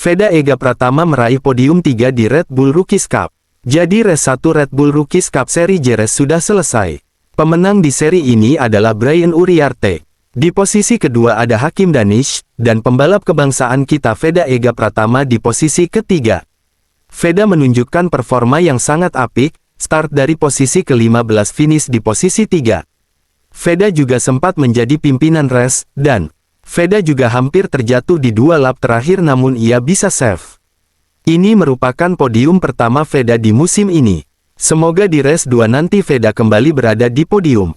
Veda Ega Pratama meraih podium 3 di Red Bull Rookies Cup. Jadi race 1 Red Bull Rookies Cup seri J Race sudah selesai. Pemenang di seri ini adalah Brian Uriarte. Di posisi kedua ada Hakim Danish, dan pembalap kebangsaan kita Veda Ega Pratama di posisi ketiga. Veda menunjukkan performa yang sangat apik, start dari posisi ke-15 finish di posisi 3. Veda juga sempat menjadi pimpinan race, dan Veda juga hampir terjatuh di 2 lap terakhir namun ia bisa save. Ini merupakan podium pertama Veda di musim ini. Semoga di race 2 nanti Veda kembali berada di podium.